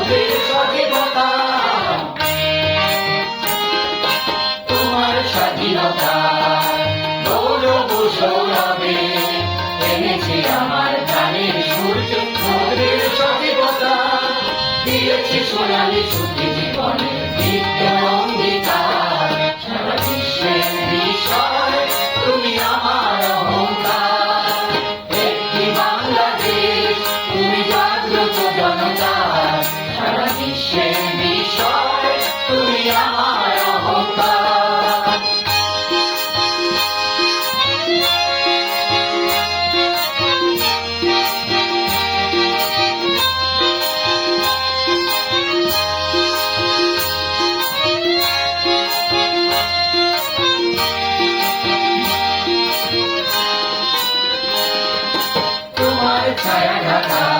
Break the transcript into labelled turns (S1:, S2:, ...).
S1: নদীর স্বাধীনতা, তোমার স্বাধীনতা গৌরব সৌরভে এনেছে আমার প্রাণের সূর্য। নদীর স্বাধীনতা দিয়েছে সোনালি সুখী জীবনে নিত্য অঙ্গীকার। সারা বিশ্বের বিষয় তুমি আমার অহংকার। একটি বাংলাদেশ তুমি জাগ্রত জনতার। সারা বিশ্বের বিষয় তুমি আমার অহংকার। তোমার ছায়া ঢাকা